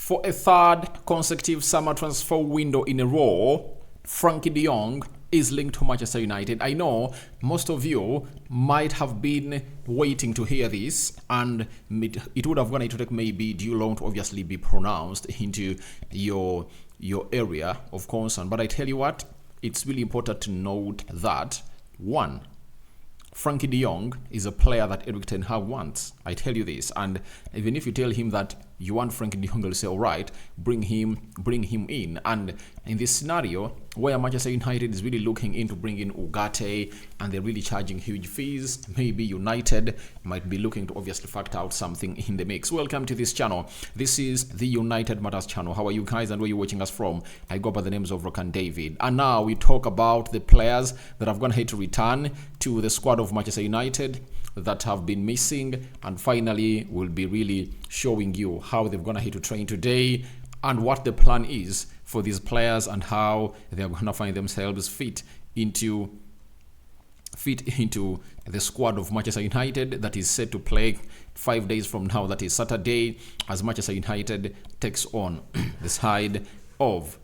For a third consecutive summer transfer window in a row, Frenkie de Jong is linked to Manchester United. I know most of you might have been waiting to hear this, and it would have gone to take maybe due long to obviously be pronounced into your area of concern. But I tell you what, it's really important to note that one, Frenkie de Jong is a player that Erik ten Hag wants. I tell you this, and even if you tell him that you want Frenkie de Jong, he'll say, all right, bring him in. And in this scenario where Manchester United is really looking into bringing Ugarte and they're really charging huge fees, maybe United might be looking to obviously factor out something in the mix. Welcome to this channel. This is the United Matters channel. How are you guys and where are you watching us from? I go by the names of Rock and David. And now we talk about the players that have gone ahead to return to the squad of Manchester United that have been missing, and finally we'll be really showing you how they've gone ahead to train today and what the plan is for these players and how they're going to find themselves fit into the squad of Manchester United that is set to play 5 days from now, that is Saturday, as Manchester United takes on the side of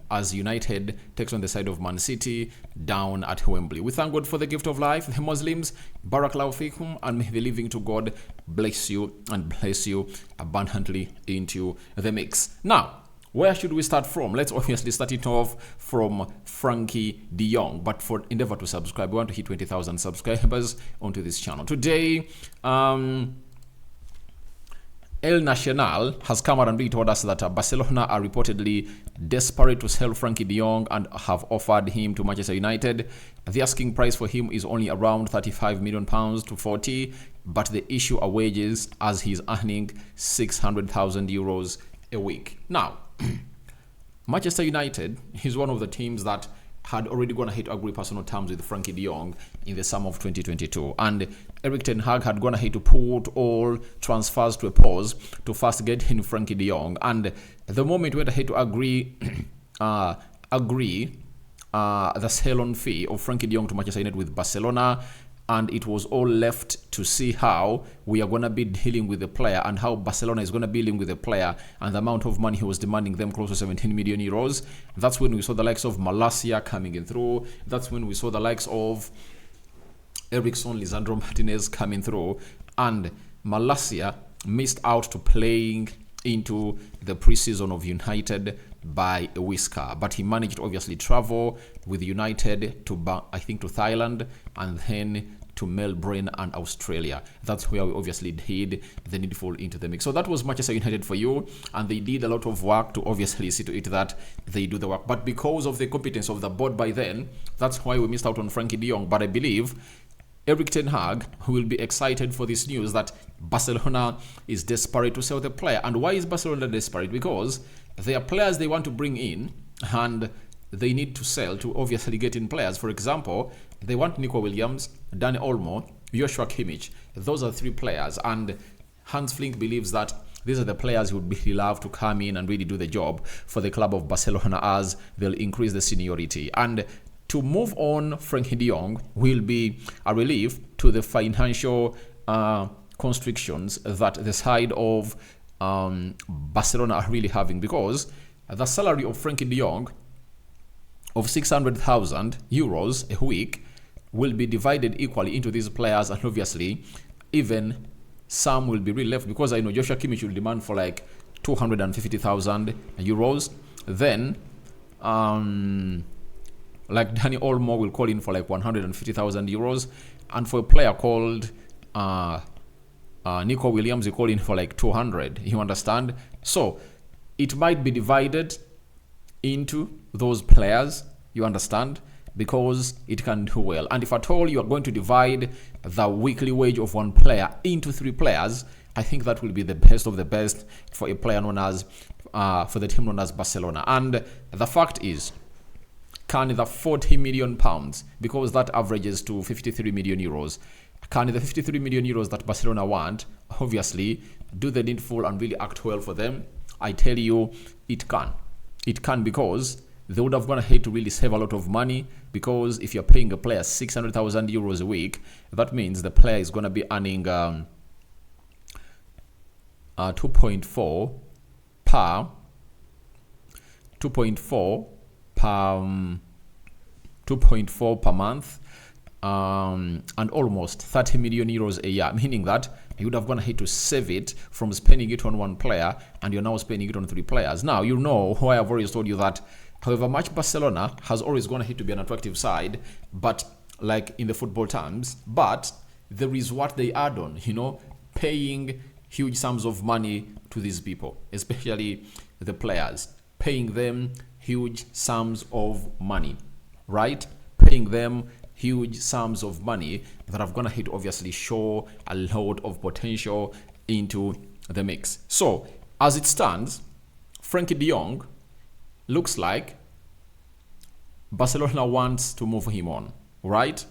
as United takes on the side of Man City down at Wembley. We thank God for the gift of life, the Muslims, Barakallahu fikum, and may the living to God bless you and bless you abundantly into the mix. Now, where should we start from? Let's obviously start it off from Frenkie de Jong, but for endeavor to subscribe, we want to hit 20,000 subscribers onto this channel. Today, El Nacional has come out and really told us that Barcelona are reportedly desperate to sell Frenkie de Jong and have offered him to Manchester United. The asking price for him is only around £35 million to 40, but the issue are wages, as he's earning €600,000 a week. Now, Manchester United is one of the teams that had already gone ahead to agree personal terms with Frenkie de Jong in the summer of 2022. And Erik ten Hag had gone ahead to put all transfers to a pause to first get in Frenkie de Jong. And the moment we went ahead to agree the sell on fee of Frenkie de Jong to Manchester United with Barcelona, and it was all left to see how we are going to be dealing with the player and how Barcelona is going to be dealing with the player and the amount of money he was demanding them, close to 17 million euros. That's when we saw the likes of Malacia coming in through. That's when we saw the likes of Ericsson, Lisandro Martinez coming through. And Malacia missed out to playing into the preseason of United by a whisker, but he managed to obviously travel with United to, I think, to Thailand and then to Melbourne and Australia. That's where we obviously did the needful into the mix. So that was Manchester United for you, and they did a lot of work to obviously see to it that they do the work. But because of the competence of the board by then, that's why we missed out on Frenkie de Jong. But I believe Erik ten Hag will be excited for this news that Barcelona is desperate to sell the player. And why is Barcelona desperate? Because there are players they want to bring in and they need to sell to obviously get in players. For example, they want Nico Williams, Dani Olmo, Joshua Kimmich. Those are three players, and Hans Flick believes that these are the players who would really love to come in and really do the job for the club of Barcelona, as they'll increase the seniority. And to move on Frenkie de Jong will be a relief to the financial constrictions that the side of Barcelona are really having, because the salary of Frenkie de Jong of €600,000 a week will be divided equally into these players, and obviously even some will be really left, because I know Joshua Kimmich will demand for like €250,000. Then like Dani Olmo will call in for like €150,000, and for a player called Nico Williams, you call in for like 200. You understand? So it might be divided into those players, you understand, because it can do well. And if at all you are going to divide the weekly wage of one player into three players, I think that will be the best of the best for a player known as for the team known as Barcelona. And the fact is, can the £40 million, because that averages to €53 million, can the €53 million that Barcelona want obviously do the needful and really act well for them? I tell you, it can. It can, because they would have gone ahead to really save a lot of money, because if you're paying a player €600,000 a week, that means the player is going to be earning 2.4 per 2.4 per 2.4 per month, and almost 30 million euros a year, meaning that you would have gone ahead to save it from spending it on one player, and you're now spending it on 3 players. Now, you know why I've always told you that however much Barcelona has always gone ahead to be an attractive side, but like in the football terms, but there is what they add on, you know, paying huge sums of money to these people, especially the players, paying them huge sums of money, right? Paying them huge sums of money that have gone ahead to obviously show a lot of potential into the mix. So, as it stands, Frenkie de Jong looks like Barcelona wants to move him on, right?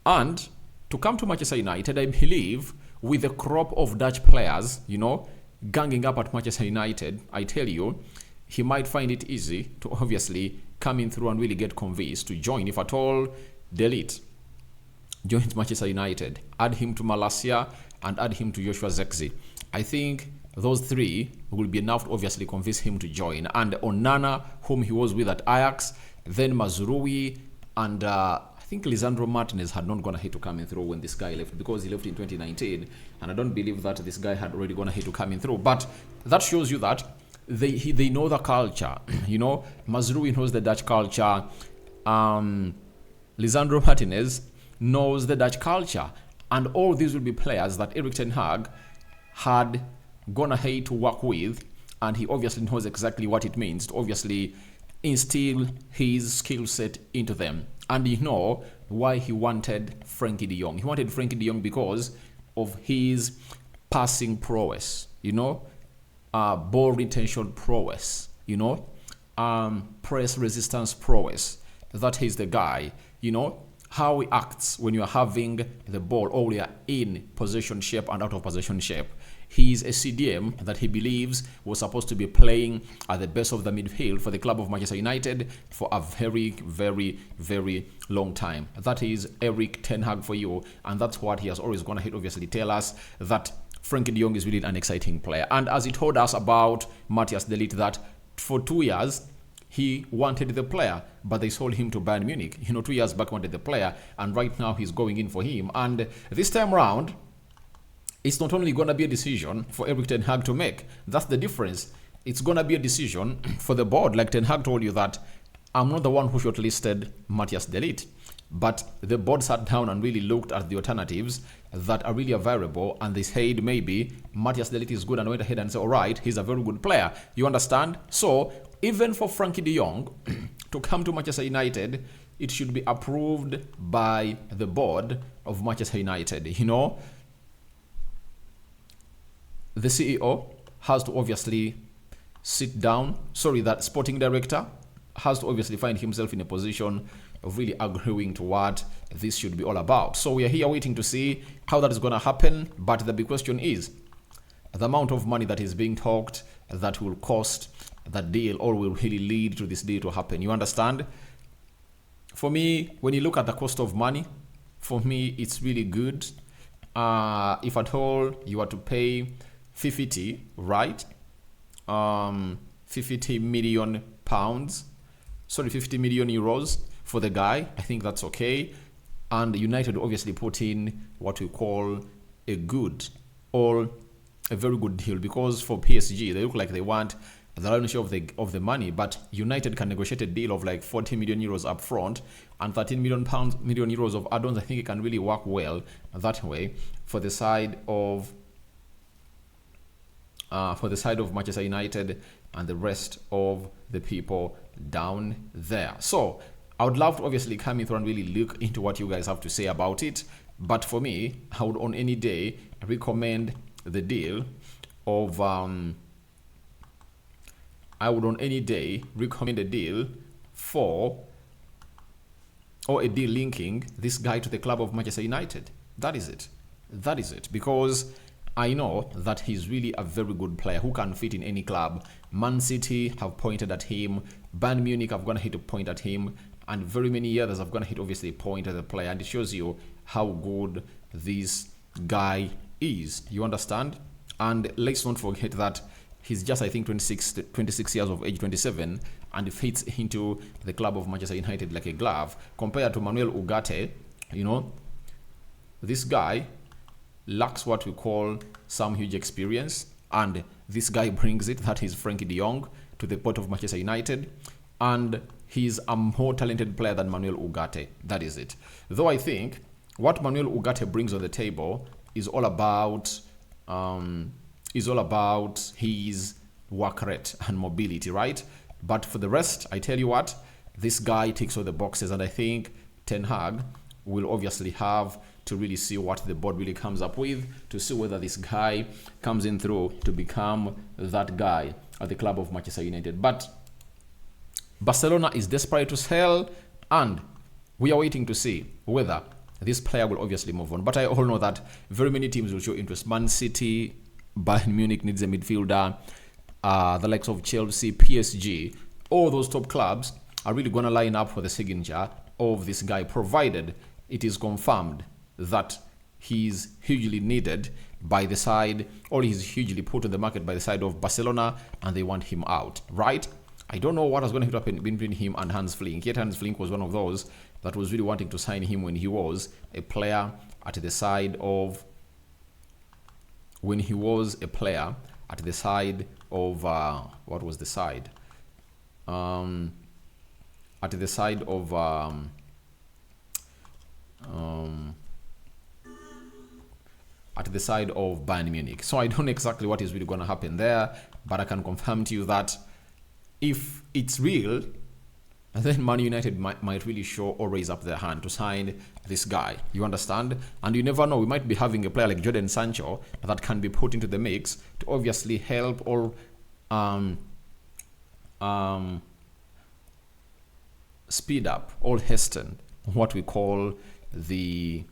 And to come to Manchester United, I believe with the crop of Dutch players, you know, ganging up at Manchester United, I tell you, he might find it easy to obviously come in through and really get convinced to join, if at all, the elite. Joins Manchester United, add him to Malacia, and add him to Joshua Zirkzee. I think those 3 will be enough to obviously convince him to join. And Onana, whom he was with at Ajax, then Mazraoui, and I think Lisandro Martinez had not gone ahead to come in through when this guy left, because he left in 2019, and I don't believe that this guy had already gone ahead to come in through. But that shows you that they know the culture. You know, Mazraoui knows the Dutch culture. Lisandro Martinez knows the Dutch culture. And all these will be players that Erik ten Hag had gone ahead to work with, and he obviously knows exactly what it means to obviously instill his skill set into them. And you know why he wanted Frenkie de Jong. He wanted Frenkie de Jong because of his passing prowess, you know, ball retention prowess, you know, press resistance prowess. That is the guy, you know, how he acts when you are having the ball or you are in possession shape and out of possession shape. He is a CDM that he believes was supposed to be playing at the best of the midfield for the club of Manchester United for a very, very, very long time. That is Erik ten Hag for you, and that's what he has always gone ahead obviously tell us, that Frenkie de Jong is really an exciting player. And as he told us about Matthias de Ligt, that for 2 years he wanted the player, but they sold him to Bayern Munich. You know, 2 years back wanted the player, and right now he's going in for him. And this time around, it's not only going to be a decision for Erik ten Hag to make. That's the difference. It's going to be a decision for the board. Like ten Hag told you that I'm not the one who shortlisted Matthias de Ligt, but the board sat down and really looked at the alternatives that are really available, and they said maybe Matthias de Ligt is good, and went ahead and said, all right, he's a very good player. You understand? So even for Frenkie de Jong to come to Manchester United, it should be approved by the board of Manchester United. You know, the CEO has to obviously sit down. That sporting director has to obviously find himself in a position of really agreeing to what this should be all about. So we are here waiting to see how that is going to happen. But the big question is the amount of money that is being talked that will cost that deal, or will really lead to this deal to happen. You understand? For me, when you look at the cost of money, for me, it's really good. If at all you are to pay 50, right? 50 million pounds, 50 million euros for the guy, I think that's okay. And United obviously put in what we call a good or a very good deal, because for PSG, they look like they want the lion's share of the money, but United can negotiate a deal of like 40 million euros up front and 13 million euros of add-ons. I think it can really work well that way for the side of Manchester United and the rest of the people down there. So I would love to obviously come in through and really look into what you guys have to say about it. But for me, I would on any day recommend the deal of recommend a deal a deal linking this guy to the club of Manchester United. That is it. Because I know that he's really a very good player who can fit in any club. Man City have pointed at him. Bayern Munich have gone ahead to point at him. And very many others have gone ahead obviously point at the player. And it shows you how good this guy is. You understand? And let's not forget that He's just, I think, 26 years of age, 27, and fits into the club of Manchester United like a glove. Compared to Manuel Ugarte, this guy lacks what we call some huge experience, and this guy brings it. That is Frenkie de Jong to the port of Manchester United, and he's a more talented player than Manuel Ugarte. That is it. Though I think what Manuel Ugarte brings on the table is all about his work rate and mobility, right? But for the rest, I tell you what, this guy ticks all the boxes, and I think Ten Hag will obviously have to really see what the board really comes up with, to see whether this guy comes in through to become that guy at the club of Manchester United. But Barcelona is desperate to sell, and we are waiting to see whether this player will obviously move on. But I all know that very many teams will show interest. Man City, Bayern Munich needs a midfielder, the likes of Chelsea, PSG, all those top clubs are really going to line up for the signature of this guy, provided it is confirmed that he's hugely needed by the side, or he's hugely put on the market by the side of Barcelona, and they want him out, right? I don't know what was going to happen between him and Hans Flick. Yet Hans Flick was one of those that was really wanting to sign him when he was a player at the side of what was the side? At the side of Bayern Munich. So I don't know exactly what is really going to happen there, but I can confirm to you that if it's real, then Man United might really show or raise up their hand to sign this guy. You understand? And you never know, we might be having a player like Jadon Sancho that can be put into the mix to obviously help or speed up or hasten what we call the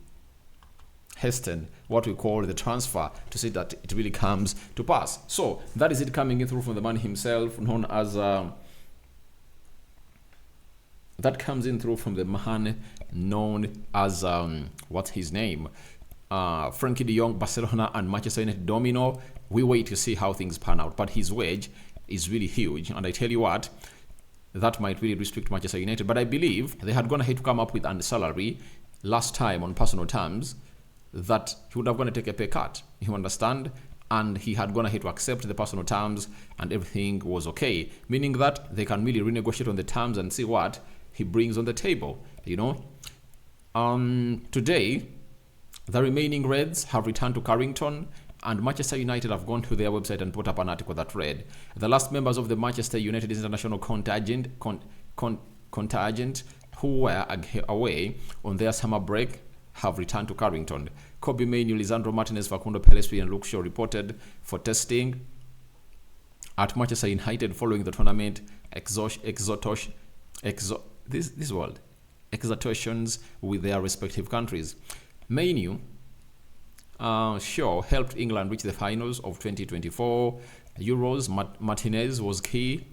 transfer, to see that it really comes to pass. So that is it coming in through from the man himself, known as what's his name? Frenkie de Jong, Barcelona and Manchester United domino. We wait to see how things pan out, but his wage is really huge, and I tell you what, that might really restrict Manchester United. But I believe they had gone ahead to come up with a salary last time on personal terms that he would have gone to take a pay cut. You understand? And he had gone ahead to accept the personal terms, and everything was okay. Meaning that they can really renegotiate on the terms and see what he brings on the table. Today, the remaining Reds have returned to Carrington, and Manchester United have gone to their website and put up an article that read, the last members of the Manchester United international contingent who were away on their summer break have returned to Carrington. Kobbie, Mainoo, Lisandro Martinez, Facundo Pellistri and Luke Shaw reported for testing at Manchester United following the tournament exhortations with their respective countries. Mainoo Shaw helped England reach the finals of 2024 Euros. Martinez was key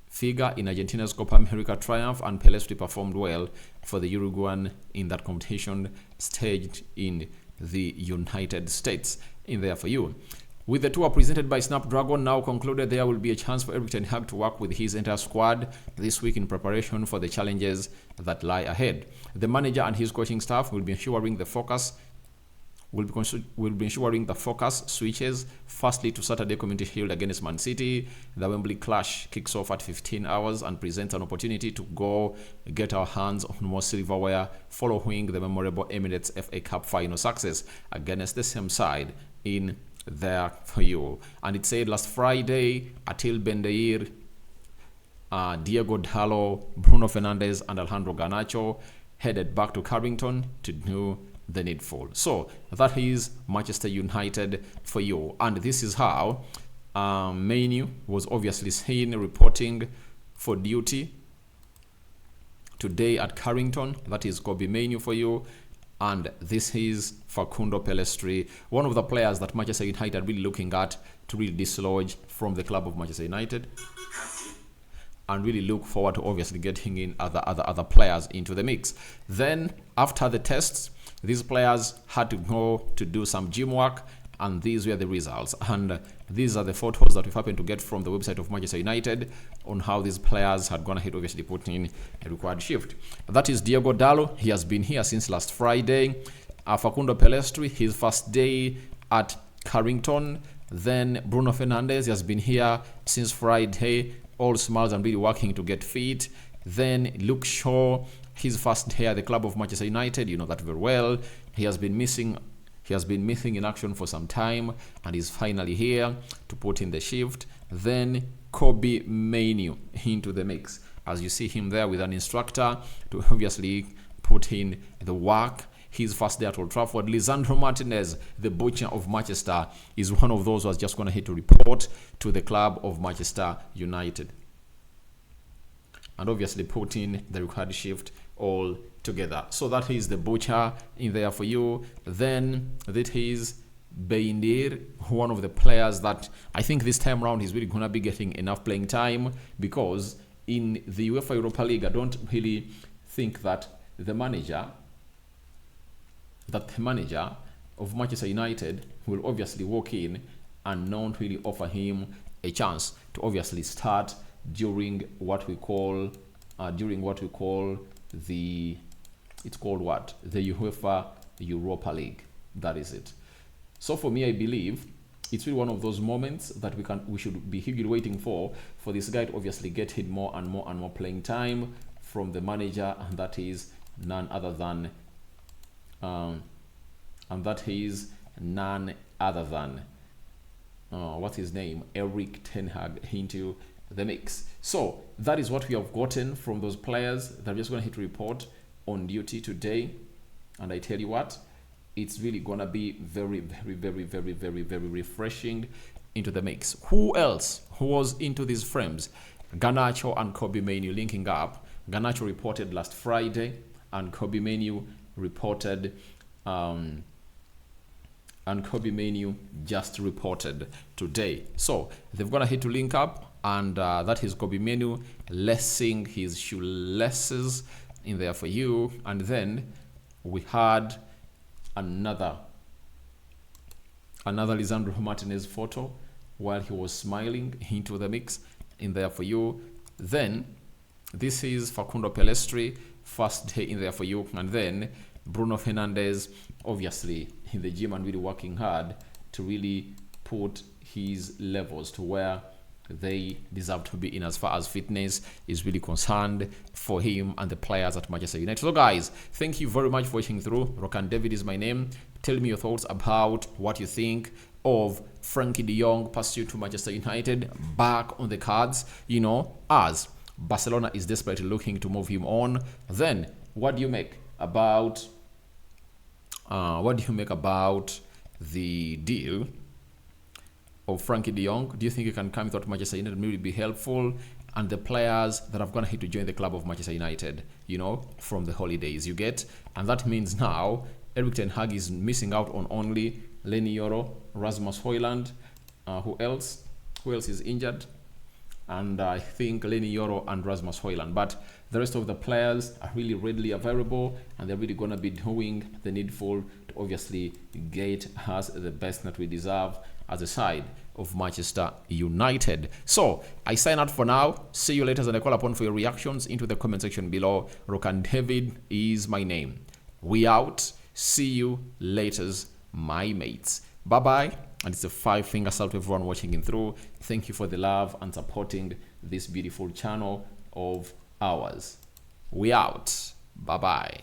figure in Argentina's Copa America triumph, and Pellistri performed well for the Uruguayan in that competition staged in the United States. In there for you. With the tour presented by Snapdragon now concluded, there will be a chance for Erik ten Hag to work with his entire squad this week in preparation for the challenges that lie ahead. The manager and his coaching staff will be ensuring the focus switches firstly to Saturday Community Shield against Man City. The Wembley clash kicks off at 15 hours and presents an opportunity to go get our hands on more silverware following the memorable Emirates FA Cup final success against the same side in there for you. And it said last Friday, Atil Bendeir, Diego Dallo, Bruno Fernandes and Alejandro Garnacho headed back to Carrington to do the needful. So that is Manchester United for you. And this is how Mainoo was obviously seen reporting for duty today at Carrington. That is Kobbie Mainoo for you. And this is Facundo Pellistri, one of the players that Manchester United are really looking at to really dislodge from the club of Manchester United, and really look forward to obviously getting in other players into the mix. Then after the tests, these players had to go to do some gym work and these were the results. And these are the photos that we've happened to get from the website of Manchester United on how these players had gone ahead, obviously putting a required shift. That is Diogo Dalot. He has been here since last Friday. Facundo Pellistri, his first day at Carrington. Then Bruno Fernandes, he has been here since Friday, all smiles and really working to get fit. Then Luke Shaw, his first day at the club of Manchester United, you know that very well. He has been missing in action for some time, and he's finally here to put in the shift. Then Kobbie Mainoo into the mix, as you see him there with an instructor to obviously put in the work. His first day at Old Trafford. Lisandro Martinez, the butcher of Manchester, is one of those who has just gone ahead to report to the club of Manchester United, and obviously put in the required shift all together. So that is the butcher in there for you. Then that is Beindir, one of the players that I think this time around he's really gonna be getting enough playing time, because in the UEFA Europa League I don't really think that the manager of Manchester United will obviously walk in and not really offer him a chance to obviously start during what we call the UEFA Europa League. That is it. So for me, I believe it's really one of those moments that we should be eagerly waiting for this guy to obviously get him more and more playing time from the manager, and that is none other than what's his name, Erik ten Hag, into the mix. So that is what we have gotten from those players that are just going to hit report on duty today. And I tell you what, it's really going to be very refreshing into the mix. Who else who was into these frames? Garnacho and Kobbie Mainoo linking up. Garnacho reported last Friday, and Kobbie Mainoo reported just reported today. So they've gone ahead to link up, and that is Kobbie Mainoo lacing his shoelaces in there for you. And then we had another Lisandro Martinez photo while he was smiling into the mix in there for you. Then this is Facundo Pellistri, first day in there for you. And then Bruno Fernandes, obviously in the gym and really working hard to really put his levels to where they deserve to be in as far as fitness is really concerned for him and the players at Manchester United. So guys, thank you very much for watching through. Rokan David is my name. Tell me your thoughts about what you think of Frenkie de Jong pursuit to Manchester United back on the cards, you know, as Barcelona is desperately looking to move him on. Then what do you make about the deal of Frenkie de Jong? Do you think he can come without Manchester United and maybe be helpful? And the players that have gone ahead to join the club of Manchester United, you know, from the holidays, you get? And that means now Erik ten Hag is missing out on only Leny Yoro, Rasmus Højlund. Who else is injured? And I think Leny Yoro and Rasmus Højlund. But the rest of the players are really readily available, and they're really going to be doing the needful to obviously get us the best that we deserve as a side of Manchester United. So I sign out for now. See you later, and I call upon for your reactions into the comment section below. Rokan David is my name. We out. See you later, my mates. Bye bye. And it's a 5-finger salute to everyone watching in through. Thank you for the love and supporting this beautiful channel of ours. We out. Bye bye.